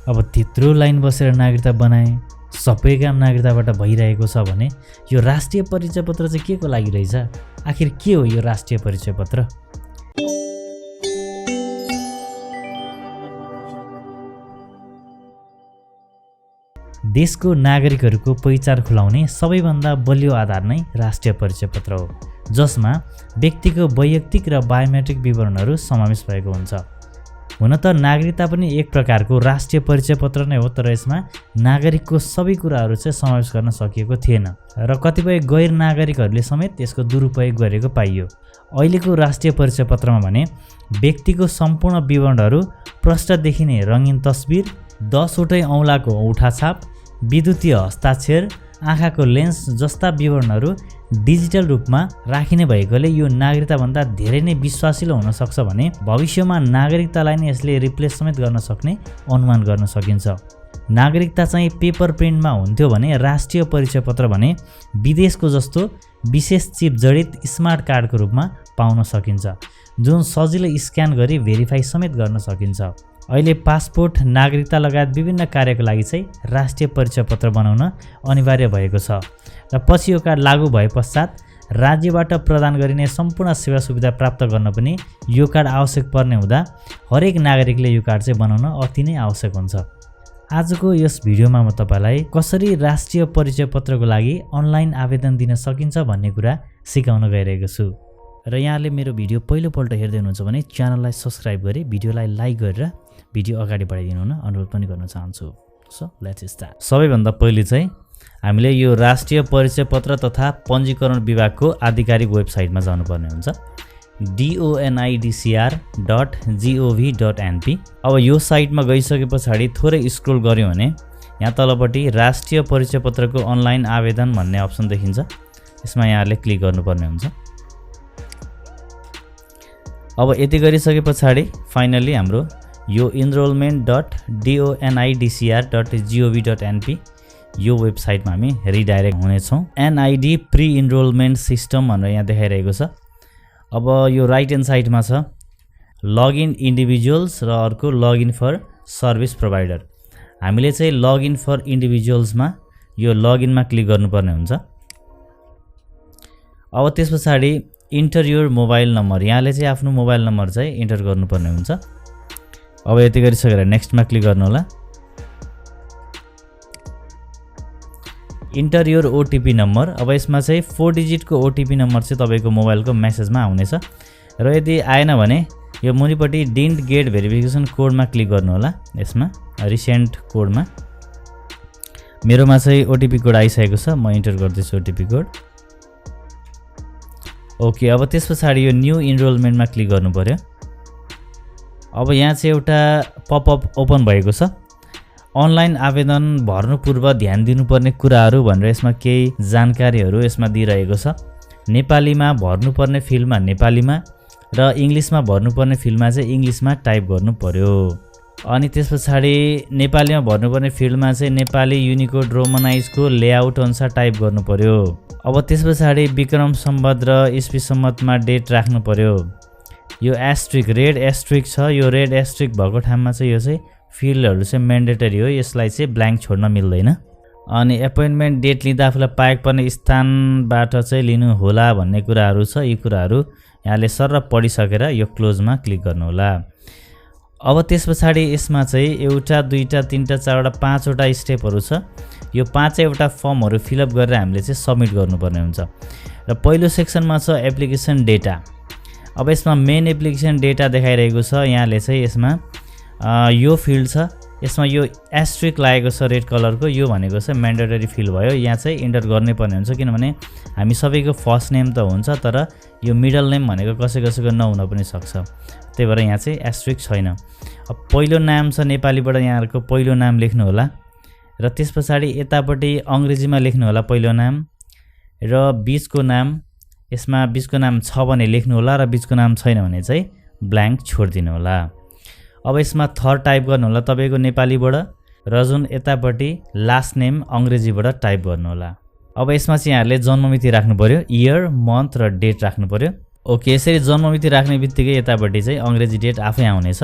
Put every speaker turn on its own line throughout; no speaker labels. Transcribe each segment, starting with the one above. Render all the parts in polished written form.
अब त्यत्रो लाइन बसेर नागरिकता बनाए, सबै काम नागरिकताबाट भइरहेको छ भने यो राष्ट्रिय परिचय पत्र चाहिँ के को लागि रहेछ? आखिर के हो यो राष्ट्रिय परिचय पत्र? देशको नागरिकहरूको पहिचान खुलाउने सबैभन्दा बलियो आधार नै राष्ट्रिय परिचय पत्र हो, जसमा व्यक्तिको वैयक्तिक र बायोमेट्रिक विवरणहरू समावेश भएको हुन्छ। हुन त नागरिकता पनि एक प्रकारको राष्ट्रिय परिचय पत्र नै हो, तर यसमा नागरिकको सबै कुराहरू चाहिँ समावेश गर्न सकिएको थिएन र कतिपय गैर नागरिकहरूले समेत यसको दुरुपयोग गरेको पाइयो। अहिलेको राष्ट्रिय परिचय पत्रमा भने व्यक्तिको सम्पूर्ण विवरणहरू प्रष्ट देखिने रङ्गीन तस्बिर, 10 वटै औँलाको औँठा छाप, विद्युतीय हस्ताक्षर, आँखाको लेन्स जस्ता विवरणहरू डिजिटल रूपमा राखिने भएकोले यो नागरिकताभन्दा धेरै नै विश्वासिलो हुन सक्छ भने भविष्यमा नागरिकतालाई नै यसले रिप्लेस समेत गर्न सक्ने अनुमान गर्न सकिन्छ। नागरिकता चाहिँ पेपर प्रिन्टमा हुन्थ्यो भने राष्ट्रिय परिचय पत्र भने विदेशको जस्तो विशेष चिप जडित स्मार्ट कार्डको रूपमा पाउन सकिन्छ, जुन सजिलै स्क्यान गरी भेरिफाई समेत गर्न सकिन्छ। अहिले पासपोर्ट, नागरिकता लगायत विभिन्न कार्यको लागि चाहिँ राष्ट्रिय परिचय पत्र बनाउन अनिवार्य भएको छ र पछि यो कार्ड लागू भए पश्चात राज्यबाट प्रदान गरिने सम्पूर्ण सेवा सुविधा प्राप्त गर्न पनि यो कार्ड आवश्यक पर्ने हुँदा हरेक नागरिकले यो कार्ड चाहिँ बनाउन अति नै आवश्यक हुन्छ। आजको यस भिडियोमा म तपाईलाई कसरी राष्ट्रिय परिचय पत्रको लागि अनलाइन आवेदन दिन सकिन्छ भन्ने कुरा सिकाउन गइरहेको छु र यहाँले मेरो भिडियो पहिलोपल्ट हेर्दै हुनुहुन्छ भने च्यानललाई सब्स्क्राइब गरी भिडियोलाई लाइक गरेर भिडियो अगाडि बढाइदिनु हुन अनुरोध पनि गर्न चाहन्छु। So let's start. सबैभन्दा पहिले चाहिँ हामीले यो राष्ट्रिय परिचय पत्र तथा पञ्जीकरण विभागको आधिकारिक वेबसाइटमा जानुपर्ने हुन्छ, dinidcr.gov.np। अब यो साइटमा गइसके पछाडि थोरै स्क्रोल गर्यौँ भने यहाँ तलपट्टि राष्ट्रिय परिचय पत्रको अनलाइन आवेदन भन्ने अप्सन देखिन्छ, यसमा यहाँले क्लिक गर्नुपर्ने हुन्छ। अब यति गरिसके पछाडि फाइनली हाम्रो यो enrollment.dinidcr.gov.np यो वेबसाइटमा हामी रिडाइरेक्ट हुनेछौँ। एनआइडी प्री इनरोलमेन्ट सिस्टम भनेर यहाँ देखाइरहेको छ। अब यो राइट ह्यान्ड साइडमा छ लगइन इन्डिभिजुअल्स र अर्को लगइन फर सर्भिस प्रोभाइडर। हामीले चाहिँ लगइन फर इन्डिभिजुअल्समा यो लगइनमा क्लिक गर्नुपर्ने हुन्छ। अब त्यस पछाडि इन्टर योर मोबाइल नम्बर, यहाँले चाहिँ आफ्नो मोबाइल नम्बर चाहिँ इन्टर गर्नुपर्ने हुन्छ। अब यति गरिसकेर नेक्स्टमा क्लिक गर्नु होला। इन्टर योर ओटिपी नम्बर, अब यसमा चाहिँ 4 डिजिटको ओटिपी नम्बर चाहिँ तपाईँको मोबाइलको मेसेजमा आउनेछ र यदि आएन भने यो मुनिपट्टि डिन्ट गेट भेरिफिकेसन कोडमा क्लिक गर्नु होला। यसमा रिसेन्ट कोडमा मेरोमा चाहिँ ओटिपी कोड आइसकेको छ, म इन्टर गर्दैछु ओटिपी कोड। ओके, अब त्यस पछाडि यो न्यू इनरोलमेन्टमा क्लिक गर्नु पर्यो। अब यहाँ चाहिँ एउटा पपअप ओपन भएको छ, अनलाइन आवेदन भर्नु पूर्व ध्यान दिनुपर्ने कुराहरू भनेर यसमा केही जानकारीहरू यसमा दिइरहेको छ। नेपालीमा भर्नुपर्ने फिल्डमा नेपालीमा र इङ्ग्लिसमा भर्नुपर्ने फिल्डमा चाहिँ इङ्ग्लिसमा टाइप गर्नु पर्यो। अनि त्यस पछाडि नेपालीमा भर्नुपर्ने फिल्डमा चाहिँ नेपाली युनिकोड रोमनाइजको लेआउट अनुसार टाइप गर्नु पर्यो। अब त्यस पछाडि विक्रम सम्वत र इस्वी सम्वतमा डेट राख्नु पर्यो। यो एस्ट्रिक रेड एस्ट्रिक छ, यो रेड एस्ट्रिक भएको ठाउँमा चाहिँ यो चाहिँ फिल्डहरू चाहिँ म्यान्डेटरी हो, यसलाई चाहिँ ब्ल्याङ्क छोड्न मिल्दैन। अनि एपोइन्टमेन्ट डेट लिँदा आफूलाई पाएको पर्ने स्थानबाट चाहिँ लिनु होला भन्ने कुराहरू छ। यी कुराहरू यहाँले सरर पढिसकेर यो क्लोजमा क्लिक गर्नु होला। अब त्यस पछाडि यसमा चाहिँ एउटा, दुईटा, तीनटा, चारवटा, 5वटा स्टेपहरू छ। यो 5वटा फर्महरू फिलअप गरेर हामीले चाहिँ सबमिट गर्नुपर्ने हुन्छ। र पहिलो सेक्सनमा छ एप्लिकेसन डेटा। अब यसमा मेन एप्लिकेसन डेटा देखाइरहेको छ, यहाँले चाहिँ यसमा यो फिल्ड छ, यसमा यो एस्ट्रिक लागेको छ रेड कलरको, यो भनेको चाहिँ म्यान्डेटरी फिल्ड भयो। यहाँ चाहिँ इन्टर गर्नै पर्ने हुन्छ, किनभने हामी सबैको फर्स्ट नेम त हुन्छ तर यो मिडल नेम भनेको कसैको नहुन पनि सक्छ, त्यही भएर यहाँ चाहिँ एस्ट्रिक छैन। अब पहिलो नाम छ नेपालीबाट यहाँहरूको पहिलो नाम लेख्नु होला र त्यस पछाडि यतापट्टि अङ्ग्रेजीमा लेख्नु होला पहिलो नाम र बीचको नाम। यसमा बीचको नाम छ भने लेख्नु होला र बीचको नाम छैन भने चाहिँ ब्ल्याङ्क छोडिदिनु होला। अब यसमा थर्ड टाइप गर्नु होला तपाईँको नेपालीबाट र जुन यतापट्टि लास्ट नेम अङ्ग्रेजीबाट टाइप गर्नु होला। अब यसमा चाहिँ यहाँहरूले जन्ममिति राख्नु पर्यो, इयर, मन्थ र डेट राख्नु पर्यो। ओके, यसरी जन्ममिति राख्ने बित्तिकै यतापट्टि चाहिँ अङ्ग्रेजी डेट आफै आउनेछ।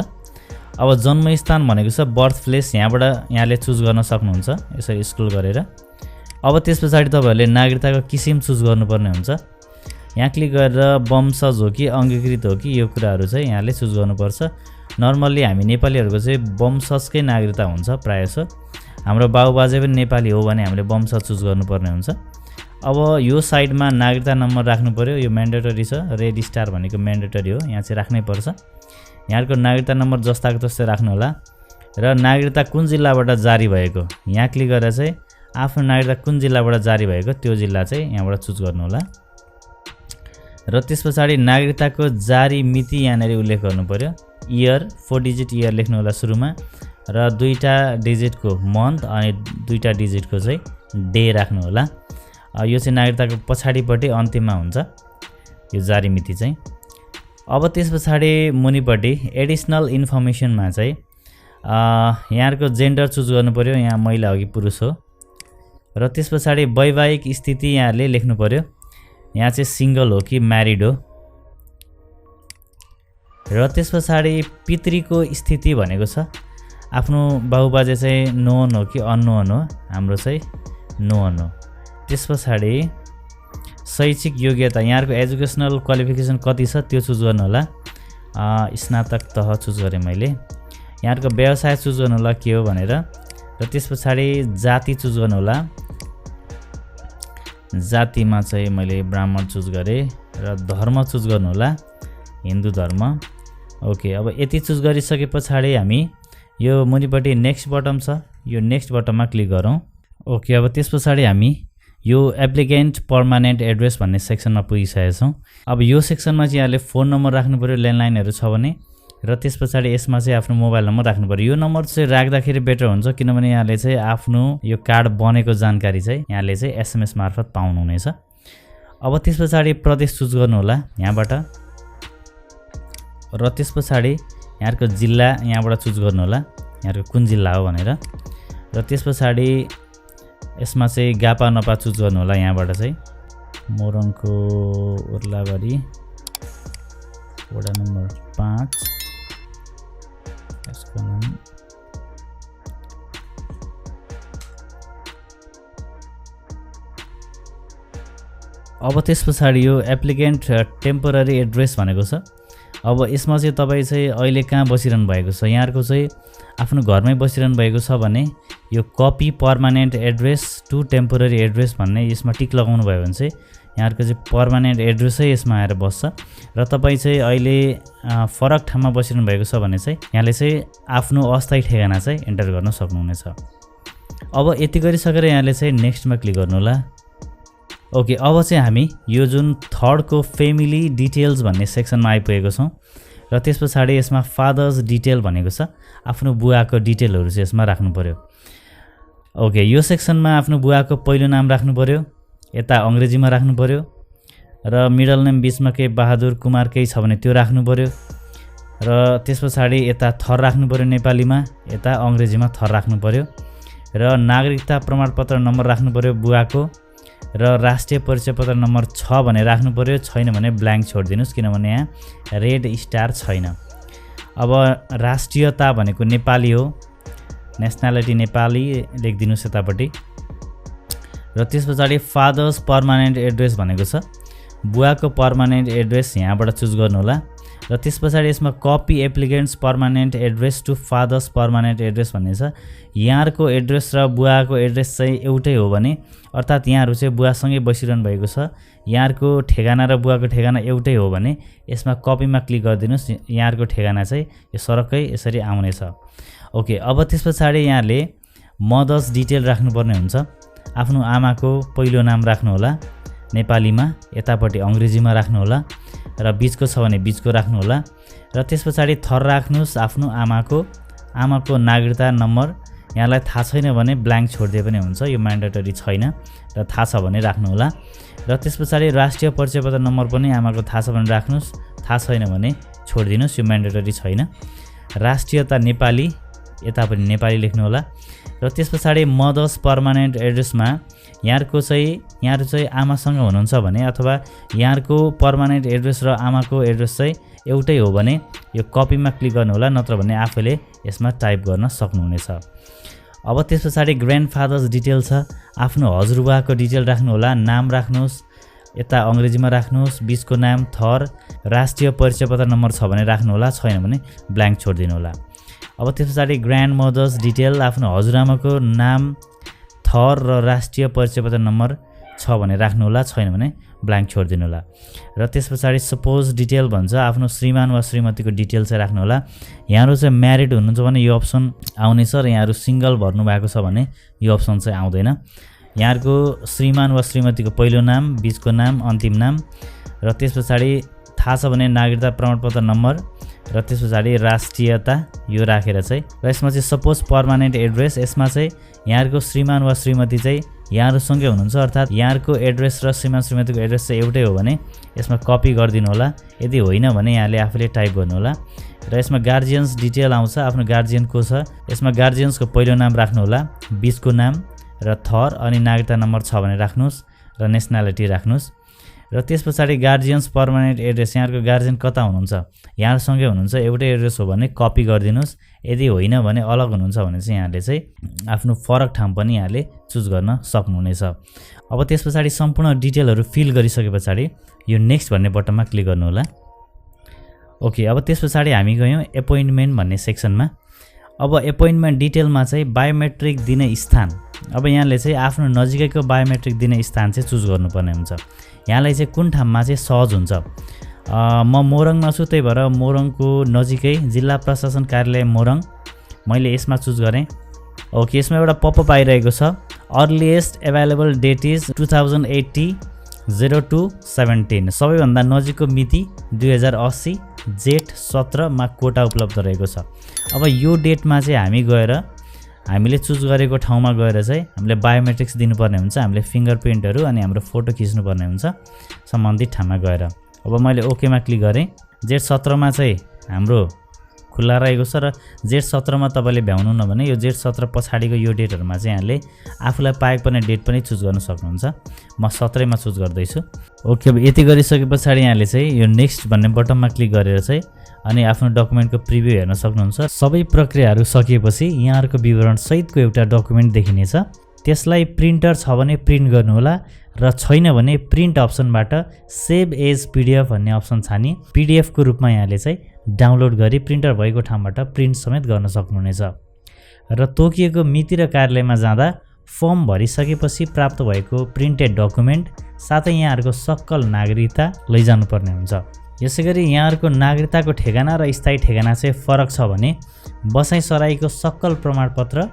अब जन्मस्थान भनेको छ बर्थ प्लेस, यहाँबाट यहाँले चुज गर्न सक्नुहुन्छ यसरी स्क्रोल गरेर। अब त्यस पछाडि तपाईँहरूले नागरिकताको किसिम चुज गर्नुपर्ने हुन्छ। यहाँ क्लिक गरेर वंशज हो कि अङ्गीकृत हो कि यो कुराहरू चाहिँ यहाँले चुज गर्नुपर्छ। नर्मल्ली हामी नेपालीहरूको चाहिँ वंशजकै नागरिकता हुन्छ प्रायः। हाम्रो बाबुबाजे पनि नेपाली हो भने हामीले वंशज चुज गर्नुपर्ने हुन्छ। अब यो साइडमा नागरिकता नम्बर राख्नु पर्यो, यो म्यान्डेटरी छ, रेड स्टार भनेको म्यान्डेटरी हो, यहाँ चाहिँ राख्नै पर्छ। यहाँको नागरिकता नम्बर जस्ताको तस्तै राख्नु होला। र नागरिकता कुन जिल्लाबाट जारी भएको, यहाँ क्लिक गरेर चाहिँ आफ्नो नागरिकता कुन जिल्लाबाट जारी भएको त्यो जिल्ला चाहिँ यहाँबाट चुज गर्नु होला। र त्यस पछाडि नागरिकताको जारी मिति यहाँनिर उल्लेख गर्नु पर्यो। इयर 4 डिजिट इयर लेख्नु होला सुरुमा, र 2टा डिजिटको मन्थ अनि 2टा डिजिटको चाहिँ डे राख्नु होला। यो चाहिँ नागरिकताको पछाडिपट्टि अन्तिममा हुन्छ यो जारी मिति चाहिँ। अब त्यस पछाडि मुनिपट्टि एडिसनल इन्फर्मेसनमा चाहिँ यहाँको जेन्डर चुज गर्नु पर्यो, यहाँ महिला हो कि पुरुष हो। र त्यस पछाडि वैवाहिक स्थिति यहाँले लेख्नु पर्यो, यहाँ चाहिँ सिङ्गल हो कि म्यारिड हो। र त्यस पछाडि पितृको स्थिति भनेको छ आफ्नो बाबुबाजे चाहिँ नोन हो कि अननोन हो, हाम्रो चाहिँ नोन हो। त्यस पछाडि शैक्षिक योग्यता, यहाँको एजुकेसनल क्वालिफिकेसन कति छ त्यो चुज गर्नु होला। स्नातक तह चुज गरेँ मैले। यहाँको व्यवसाय चुज गर्नु होला के हो भनेर। र त्यस पछाडि जाति चुज गर्नु होला। जातिमा चाहिँ मैले ब्राह्मण चुज गरेँ। र धर्म चुज गर्नु होला, हिन्दू धर्म। ओके, अब यति चुज गरिसके पछाडि हामी यो मुनिपट्टि नेक्स्ट बटन छ, यो नेक्स्ट बटनमा क्लिक गरौँ। ओके, अब त्यस पछाडि हामी यो एप्लिकेन्ट पर्मानेन्ट एड्रेस भन्ने सेक्सनमा पुगिसकेका छौँ। अब यो सेक्सनमा चाहिँ यहाँले फोन नम्बर राख्नु पर्यो, ल्यान्डलाइनहरू छ भने। र त्यस पछाडि यसमा चाहिँ आफ्नो मोबाइल नम्बर राख्नु पर्यो। यो नम्बर चाहिँ राख्दाखेरि बेटर हुन्छ, किनभने यहाँले चाहिँ आफ्नो यो कार्ड बनेको जानकारी चाहिँ यहाँले चाहिँ एसएमएस मार्फत पाउनुहुनेछ। अब त्यस पछाडि प्रदेश चुज गर्नु होला यहाँबाट। र त्यस पछाडि यहाँको जिल्ला यहाँबाट चुज गर्नु होला, यहाँको कुन जिल्ला हो भनेर। र त्यस पछाडि यसमा चाहिँ गापा नपा चुज गर्नु होला, यहाँबाट चाहिँ मोरङको उर्लाबारी वडा नम्बर 5 यसको नाम। अब त्यस पछाडि यो एप्लिकेन्ट टेम्पोररी एड्रेस भनेको छ। अब यसमा चाहिँ तपाईँ चाहिँ अहिले कहाँ बसिरहनु भएको छ, यहाँको चाहिँ आफ्नो घरमै बसिरहनु भएको छ भने यो copy permanent address to temporary address भन्ने यसमा टिक लगाउनु भयो भने चाहिँ यहाँको चाहिँ पर्मानेन्ट एड्रेसै यसमा आएर बस्छ। र तपाईँ चाहिँ अहिले फरक ठाउँमा बसिरहनु भएको छ भने चाहिँ यहाँले चाहिँ आफ्नो अस्थायी ठेगाना चाहिँ एन्टर गर्न सक्नुहुनेछ। अब यति गरिसकेर यहाँले चाहिँ नेक्स्टमा क्लिक गर्नु होला। ओके, अब चाहिँ हामी यो जुन थर्डको फेमिली डिटेल्स भन्ने सेक्सनमा आइपुगेको छौँ। र त्यस पछाडि यसमा फादर्स डिटेल भनेको छ, आफ्नो बुवाको डिटेलहरू चाहिँ यसमा राख्नु पर्यो। ओके, यो सेक्सनमा आफ्नो बुवाको पहिलो नाम राख्नु पर्यो, यता अङ्ग्रेजीमा राख्नु पर्यो। र मिडल नेम बिचमा केही बहादुर कुमार केही छ भने त्यो राख्नु पर्यो। र त्यस पछाडि यता थर राख्नु पर्यो, नेपालीमा, यता अङ्ग्रेजीमा थर राख्नु पर्यो। र नागरिकता प्रमाणपत्र नम्बर राख्नु पर्यो बुवाको। र राष्ट्रिय परिचय पत्र नम्बर 6 भने राख्नु पर्यो, छैन भने ब्ल्याङ्क छोडिदिनुहोस्, किनभने यहाँ रेड स्टार छैन। अब राष्ट्रियता भनेको नेपाली हो, नेसनालिटी नेपाली लेखिदिनुहोस् यतापट्टि। र त्यस पछाडि फादर्स पर्मानेन्ट एड्रेस भनेको छ, बुवाको पर्मानेन्ट एड्रेस यहाँबाट चुज गर्नु होला। र त्यस पछाडि यसमा copy applicant's permanent address to father's permanent address भन्ने छ। यहाँको एड्रेस र बुवाको एड्रेस चाहिँ एउटै हो भने, अर्थात् यहाँहरू चाहिँ बुवासँगै बसिरहनु भएको छ, यहाँको ठेगाना र बुवाको ठेगाना एउटै हो भने यसमा कपीमा क्लिक गरिदिनुहोस्, यहाँको ठेगाना चाहिँ यो सरक्कै यसरी आउनेछ। ओके, अब त्यस पछाडि यहाँले मदर्स डिटेल राख्नुपर्ने हुन्छ। आफ्नो आमाको पहिलो नाम राख्नु होला नेपालीमा, यतापट्टि अङ्ग्रेजीमा राख्नु होला। र बिचको छ भने बिचको राख्नु होला। र त्यस पछाडि थर राख्नुहोस् आफ्नो आमाको नागरिकता नम्बर। यहाँलाई थाहा छैन भने ब्ल्याङ्क छोडिदिए पनि हुन्छ, यो म्यान्डेटरी छैन। र थाहा छ भने राख्नु होला। र त्यस पछाडि राष्ट्रिय परिचय पत्र नम्बर पनि आमाको थाहा छ भने राख्नुहोस्, थाहा छैन भने छोडिदिनुहोस्, यो म्यान्डेटरी छैन। राष्ट्रियता नेपाली, यता पनि नेपाली लेख्नु होला। र त्यस पछाडि मदर्स पर्मानेन्ट एड्रेसमा यहाँहरुको चाहिँ आमासँग हुनुहुन्छ भने अथवा यहाँहरुको पर्मानेन्ट एड्रेस र आमाको एड्रेस चाहिँ एउटै हो भने यो कपीमा क्लिक गर्नु होला, नत्र भने आफैले यसमा टाइप गर्न सक्नुहुनेछ। अब त्यस पछाडि ग्रान्डफादर्स डिटेल छ, आफ्नो हजुरबुवाको डिटेल राख्नु होला, नाम राख्नुहोस्, यता अङ्ग्रेजीमा राख्नुहोस्, बीचको नाम, थर, राष्ट्रिय परिचय पत्र नम्बर छ भने राख्नु होला, छैन भने ब्ल्याङ्क छोडिदिनु होला। अब त्यस पछाडि ग्रान्ड मदर्स डिटेल, आफ्नो हजुरआमाको नाम, थर र राष्ट्रिय परिचय पत्र नम्बर छ भने राख्नु होला, छैन भने ब्ल्याङ्क छोडिदिनु होला। र त्यस पछाडि सपोज डिटेल भन्छ, आफ्नो श्रीमान वा श्रीमतीको डिटेल चाहिँ राख्नु होला। यहाँहरु चाहिँ म्यारिड हुनुहुन्छ भने यो अप्सन आउनेछ र यहाँहरु सिंगल भर्नु भएको छ भने यो अप्सन चाहिँ आउँदैन। यहाँहरुको श्रीमान वा श्रीमतीको पहिलो नाम, बीचको नाम, अन्तिम नाम र त्यस पछाडि थाहा छ भने नागरिकता प्रमाणपत्र नम्बर र त्यस पछाडि राष्ट्रियता यो राखेर चाहिँ र यसमा चाहिँ सपोज पर्मानेन्ट एड्रेस, यसमा चाहिँ यहाँहरुको श्रीमान वा श्रीमती चाहिँ यहाँहरुसँगै हुनुहुन्छ, अर्थात् यहाँहरुको एड्रेस र श्रीमान श्रीमतीको एड्रेस चाहिँ एउटै हो भने यसमा कपी गरिदिनु होला। यदि होइन भने यहाँले आफूले टाइप गर्नु होला। र यसमा गार्जियन्स डिटेल आउँछ, आफ्नो गार्जियन को छ, यसमा गार्जियन्सको पहिलो नाम राख्नु होला, बीचको नाम र थर, अनि नागरिकता नम्बर छ भने राख्नुहोस् र नेसनालिटी राख्नुहोस्। र त्यस पछाडि गार्जियन्स पर्मानेन्ट एड्रेस, यहाँहरुको गार्जियन कता हुनुहुन्छ, यहाँहरुसँगै हुनुहुन्छ, एउटै एड्रेस हो भने कपी गरिदिनुहोस्। यदि होइन भने अलग हुनुहुन्छ भने चाहिँ यहाँले चाहिँ आफ्नो फरक ठाउँ पनि यहाँले चुज गर्न सक्नुहुनेछ। अब त्यस पछाडि सम्पूर्ण डिटेलहरु फिल गरिसके पछाडि यो नेक्स्ट भन्ने बटनमा क्लिक गर्नु होला। ओके, अब त्यस पछाडि हामी गयौं एपोइन्टमेन्ट भन्ने सेक्सनमा। अब एपोइन्टमेन्ट डिटेलमा चाहिँ बायोमेट्रिक दिने स्थान, अब यहाँले चाहिँ आफ्नो नजिकैको बायोमेट्रिक दिने स्थान चाहिँ चुज गर्नुपर्ने हुन्छ। यहाँलाई चाहिँ कुन ठाउँमा चाहिँ सहज हुन्छ। म मोरङमा छु, त्यही भएर मोरङको नजिकै जिल्ला प्रशासन कार्यालय मोरङ मैले यसमा चुज गरेँ। ओके, यसमा एउटा पपअप आइरहेको छ, अर्लिएस्ट एभाइलेबल डेट इज 2080-02-17, सबैभन्दा नजिकको मिति 2080 जेठ 17 मा कोटा उपलब्ध रहेको छ। अब यो डेटमा चाहिँ हामी गएर हामीले चुज गरेको ठाउँमा गएर चाहिँ हामीले बायोमेट्रिक्स दिनुपर्ने हुन्छ, हामीले फिङ्गरप्रिन्टहरू अनि हाम्रो फोटो खिच्नुपर्ने हुन्छ सम्बन्धित ठाउँमा गएर। अब मैले ओकेमा क्लिक गरेँ। जेठ 17 मा चाहिँ हाम्रो खुल्ला रहेको छ र जेठ 17 मा तपाईले भ्याउनु न भने यो जेठ 17 पछाडिको यो डेटहरुमा चाहिँ यहाँले आफूलाई पाएको पर्ने डेट पनि चुज गर्न सक्नुहुन्छ। म 17 मा चुज गर्दैछु। ओके, अब यति गरिसके पछाडि यहाँले चाहिँ यो नेक्स्ट भन्ने बटनमा क्लिक गरेर चाहिँ अनि आफ्नो डकुमेन्टको प्रिभ्यू हेर्न सक्नुहुन्छ। सबै प्रक्रियाहरू सकिएपछि यहाँहरुको विवरण सहितको एउटा डकुमेन्ट देखिनेछ। त्यसलाई प्रिन्टर छ भने प्रिन्ट गर्नु होला र छैन भने प्रिन्ट अप्सनबाट सेभ एज पीडीएफ भन्ने अप्सन छानी पीडीएफ को रूपमा यहाँले चाहिँ डाउनलोड गरी प्रिन्टर भएको ठाउँबाट प्रिन्ट समेत गर्न सक्नुहुनेछ। र तोकिएको मिति र कार्यालयमा जाँदा फर्म भरिसकेपछि प्राप्त भएको प्रिन्टेड डकुमेन्ट साथै यहाँहरुको सक्कल नागरिकता लैजानुपर्ने हुन्छ। यसैगरी यहाँहरुको नागरिकताको ठेगाना र स्थायी ठेगाना चाहिँ फरक छ भने बसाइ सराईको सक्कल प्रमाणपत्र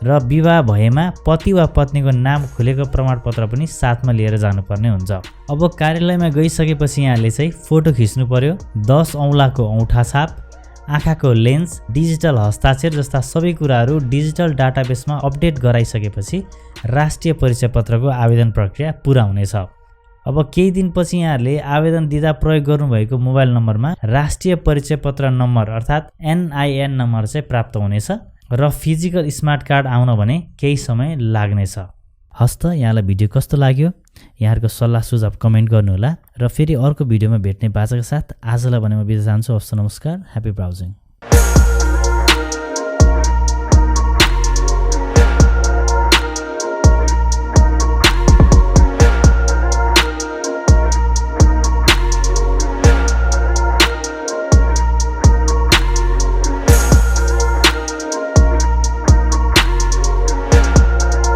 र विवाह भएमा पति वा पत्नीको नाम खुलेको प्रमाणपत्र पनि साथमा लिएर जानुपर्ने हुन्छ। अब कार्यालयमा गइसकेपछि यहाँले चाहिँ फोटो खिच्नु पर्यो, 10 औंलाको औँठा छाप, आँखाको लेन्स, डिजिटल हस्ताक्षर जस्ता सबै कुराहरू डिजिटल डाटाबेसमा अपडेट गराइसकेपछि राष्ट्रिय परिचय पत्रको आवेदन प्रक्रिया पूरा हुनेछ। अब केही दिनपछि यहाँले आवेदन दिँदा प्रयोग गर्नुभएको मोबाइल नम्बरमा राष्ट्रिय परिचय पत्र नम्बर अर्थात् NIN नम्बर चाहिँ प्राप्त हुनेछ र फिजिकल स्मार्ट कार्ड आउन भने केही समय लाग्नेछ। हस्त, यहाँलाई भिडियो कस्तो लाग्यो? यहाँहरुको सल्लाह सुझाव कमेन्ट गर्नुहोला र फेरि अर्को भिडियोमा भेट्ने बाचाका साथ आजलाई भने म बिदा चाहन्छु। हस्त, नमस्कार, ह्यापी ब्राउजिङ।